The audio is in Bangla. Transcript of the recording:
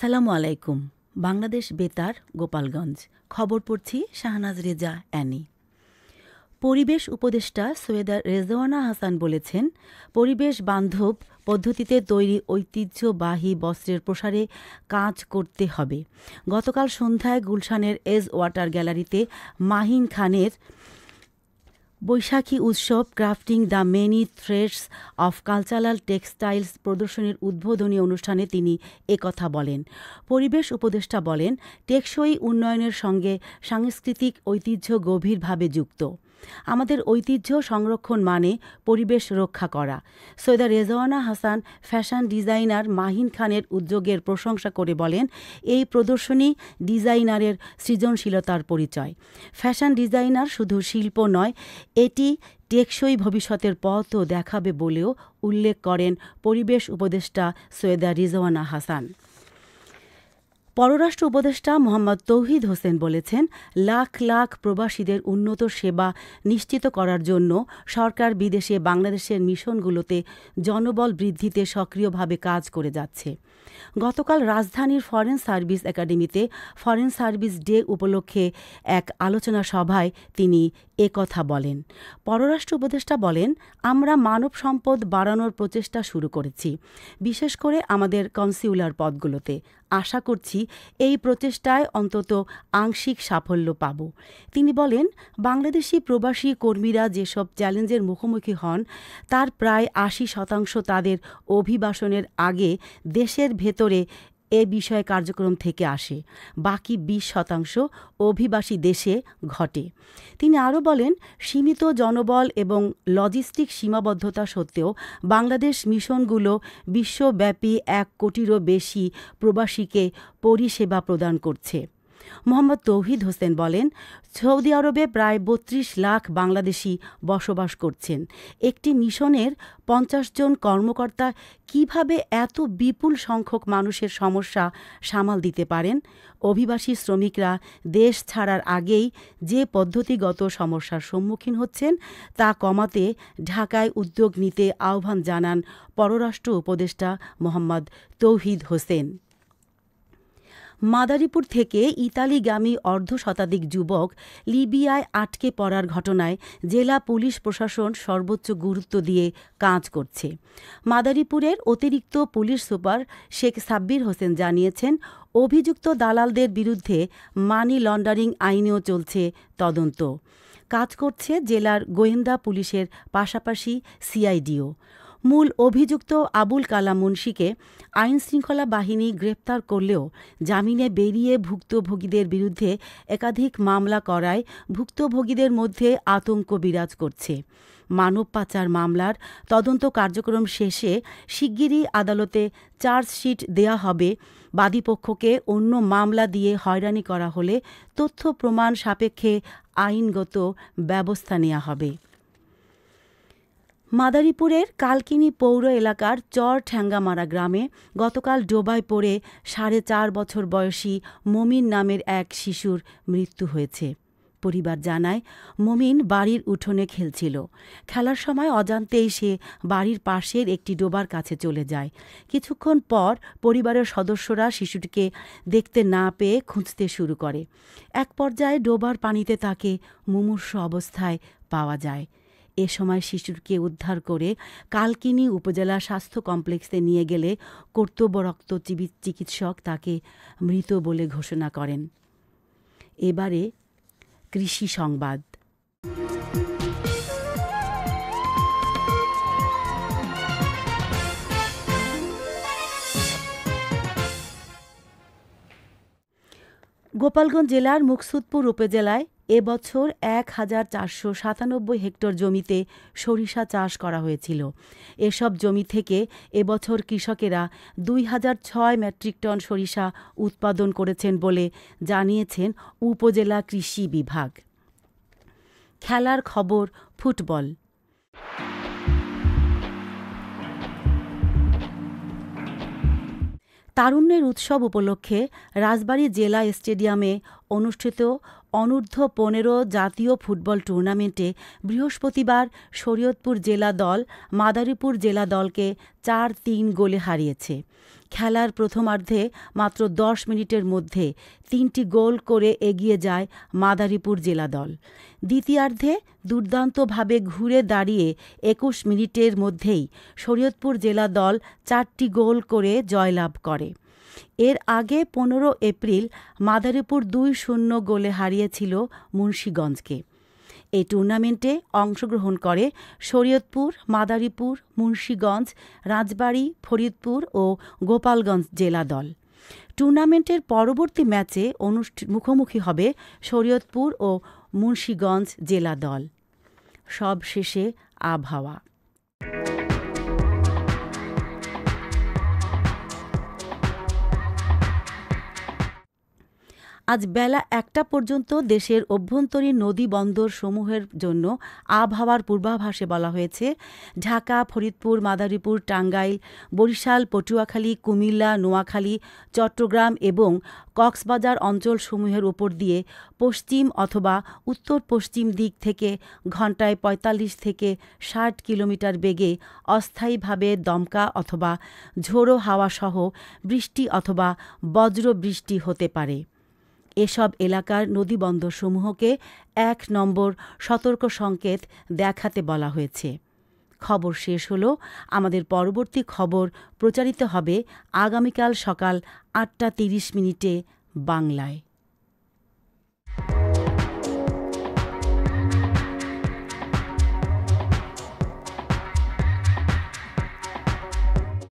আসসালামু আলাইকুম। বাংলাদেশ বেতার, গোপালগঞ্জ। খবর পড়ছি শাহনাজ রেজা অ্যানি। পরিবেশ উপদেষ্টা সৈয়দা রেজওয়ানা হাসান বলেছেন, পরিবেশ বান্ধব পদ্ধতিতে তৈরি ঐতিহ্যবাহী বস্ত্রের প্রসারে কাজ করতে হবে। গতকাল সন্ধ্যায় গুলশানের এজ ওয়াটার গ্যালারিতে মাহিন খানের বৈশাখী উৎসব crafting the many threads of cultural textiles প্রদর্শনীর উদ্বোধনী অনুষ্ঠানে তিনি একথা বলেন। পরিবেশ উপদেষ্টা বলেন, টেকসই উন্নয়নের সঙ্গে সাংস্কৃতিক ঐতিহ্য গভীরভাবে যুক্ত। আমাদের ঐতিহ্য সংরক্ষণ মানে পরিবেশ রক্ষা করা। সৈয়দা রেজওয়ানা হাসান ফ্যাশন ডিজাইনার মাহিন খানের উদ্যোগের প্রশংসা করে বলেন, এই প্রদর্শনী ডিজাইনারের সৃজনশীলতার পরিচয়। ফ্যাশন ডিজাইনার শুধু শিল্প নয়, এটি টেকসই ভবিষ্যতের পথও দেখাবে বলেও উল্লেখ করেন পরিবেশ উপদেষ্টা সৈয়দা রিজওয়ানা হাসান। পররাষ্ট্র উপদেষ্টা মোহাম্মদ তৌহিদ হোসেন বলেছেন, লাখ লাখ প্রবাসীদের উন্নত সেবা নিশ্চিত করার জন্য সরকার বিদেশে বাংলাদেশের মিশনগুলোতে জনবল বৃদ্ধিতে সক্রিয়ভাবে কাজ করে যাচ্ছে। গতকাল রাজধানীর ফরেন সার্ভিস একাডেমিতে ফরেন সার্ভিস ডে উপলক্ষে এক আলোচনা সভায় তিনি একথা বলেন। পররাষ্ট্র উপদেষ্টা বলেন, আমরা মানব সম্পদ বাড়ানোর প্রচেষ্টা শুরু করেছি, বিশেষ করে আমাদের কনসিউলার পদগুলোতে। আশা করছি এই প্রচেষ্টায় অন্তত আংশিক সাফল্য পাব। তিনি বলেন, বাংলাদেশি প্রবাসী কর্মীরা যেসব চ্যালেঞ্জের মুখোমুখি হন তার প্রায় ৮০% তাদের অভিবাসনের আগে দেশের ভেতরে এ বিষয়ে কার্যক্রম থেকে আসে, বাকি ২০% অভিবাসী দেশে ঘটে। তিনি আরও বলেন, সীমিত জনবল এবং লজিস্টিক সীমাবদ্ধতা সত্ত্বেও বাংলাদেশ মিশনগুলো বিশ্বব্যাপী ১ কোটিরও বেশি প্রবাসীকে পরিষেবা প্রদান করছে। মোহাম্মদ তৌহিদ হোসেন বলেন, সৌদি আরবে প্রায় ৩২ লাখ বাংলাদেশি বসবাস করছেন। একটি মিশনের ৫০ জন কর্মকর্তা কিভাবে এত বিপুল সংখ্যক মানুষের সমস্যা সামাল দিতে পারেন? অভিবাসী শ্রমিকরা দেশ ছাড়ার আগেই যে পদ্ধতিগত সমস্যার সম্মুখীন হচ্ছেন তা কমাতে ঢাকায় উদ্যোগ নিতে আহ্বান জানান পররাষ্ট্র উপদেষ্টা মোহাম্মদ তৌহিদ হোসেন। মাদারীপুর থেকে ইতালিগামী অর্ধশতাধিক যুবক লিবিয়ায় আটকে পড়ার ঘটনায় জেলা পুলিশ প্রশাসন সর্বোচ্চ গুরুত্ব দিয়ে কাজ করছে। মাদারীপুরের অতিরিক্ত পুলিশ সুপার শেখ সাব্বির হোসেন জানিয়েছেন, অভিযুক্ত দালালদের বিরুদ্ধে মানি লন্ডারিং আইনেও চলছে তদন্ত। কাজ করছে জেলার গোয়েন্দা পুলিশের পাশাপাশি সিআইডিও। মূল অভিযুক্ত আবুল কালাম মুন্সিকে আইনশৃঙ্খলা বাহিনী গ্রেপ্তার করলেও জামিনে বেরিয়ে ভুক্তভোগীদের বিরুদ্ধে একাধিক মামলা করায় ভুক্তভোগীদের মধ্যে আতঙ্ক বিরাজ করছে। মানব পাচার মামলার তদন্ত কার্যক্রম শেষে শিগগিরই আদালতে চার্জশিট দেয়া হবে। বাদীপক্ষকে অন্য মামলা দিয়ে হয়রানি করা হলে তথ্য প্রমাণ সাপেক্ষে আইনগত ব্যবস্থা নেওয়া হবে। মাদারীপুরের কালকিনি পৌর এলাকার চর ঠ্যাঙ্গামারা গ্রামে গতকাল ডোবায় পড়ে ৪.৫ বছর বয়সী মমিন নামের এক শিশুর মৃত্যু হয়েছে। পরিবার জানায়, মমিন বাড়ির উঠোনে খেলছিল। খেলার সময় অজান্তেই সে বাড়ির পাশের একটি ডোবার কাছে চলে যায়। কিছুক্ষণ পর পরিবারের সদস্যরা শিশুটিকে দেখতে না পেয়ে খুঁজতে শুরু করে। এক পর্যায়ে ডোবার পানিতে তাকে মুমূর্ষু অবস্থায় পাওয়া যায়। এ সময় শিশুকে উদ্ধার করে কালকিনি উপজেলা স্বাস্থ্য কমপ্লেক্সে নিয়ে গেলে কর্তব্যরত চিকিৎসক তাকে মৃত বলে ঘোষণা করেন। এবারে কৃষি সংবাদ। গোপালগঞ্জ জেলার মুকসুদপুর উপজেলায় এবছর ১,৪৯৭ হেক্টর জমিতে সরিষা চাষ করা হয়েছিল। এসব জমি থেকে এবছর কৃষকেরা ২,০০৬ মেট্রিক টন সরিষা উৎপাদন করেছেন বলে জানিয়েছেন উপজেলা কৃষি বিভাগ। খেলার খবর ফুটবল। তারুণ্যের উৎসব উপলক্ষে রাজবাড়ী জেলা স্টেডিয়ামে অনুষ্ঠিত অনূর্ধ্ব-১৫ জাতীয় ফুটবল টুর্নামেন্টে বৃহস্পতিবার শরীয়তপুর জেলা দল মাদারীপুর জেলা দলকে ৪-৩ গোলে হারিয়েছে। খেলার প্রথমার্ধে মাত্র ১০ মিনিটের মধ্যে ৩টি গোল করে এগিয়ে যায় মাদারীপুর জেলা দল। দ্বিতীয়ার্ধে দুর্দান্তভাবে ঘুরে দাঁড়িয়ে ২১ মিনিটের মধ্যেই শরীয়তপুর জেলা দল ৪টি গোল করে জয়লাভ করে। এর আগে ১৫ এপ্রিল মাদারীপুর ২-০ গোলে হারিয়েছিল মুন্সিগঞ্জকে। এই টুর্নামেন্টে অংশগ্রহণ করে শরীয়তপুর, মাদারীপুর, মুন্সিগঞ্জ, রাজবাড়ী, ফরিদপুর ও গোপালগঞ্জ জেলা দল। টুর্নামেন্টের পরবর্তী ম্যাচে মুখোমুখি হবে শরীয়তপুর ও মুন্সিগঞ্জ জেলা দল। সবশেষে আবহাওয়া। আজ বেলা ১টা পর্যন্ত দেশের অভ্যন্তরীণ নদী বন্দর সমূহের জন্য আবহাওয়ার পূর্বাভাসে বলা হয়েছে, ঢাকা, ফরিদপুর, মাদারীপুর, টাঙ্গাইল, বরিশাল, পটুয়াখালী, কুমিল্লা, নোয়াখালী, চট্টগ্রাম এবং কক্সবাজার অঞ্চলসমূহের উপর দিয়ে পশ্চিম অথবা উত্তর পশ্চিম দিক থেকে ঘণ্টায় ৪৫ থেকে ৬০ কিলোমিটার বেগে অস্থায়ীভাবে দমকা অথবা ঝোড়ো হাওয়াসহ বৃষ্টি অথবা বজ্রবৃষ্টি হতে পারে। এসব এলাকার নদীবন্দরসমূহকে ১ নম্বর সতর্ক সংকেত দেখাতে বলা হয়েছে। খবর শেষ হলো। আমাদের পরবর্তী খবর প্রচারিত হবে আগামীকাল সকাল ৮টা ৩০ মিনিটে বাংলায়।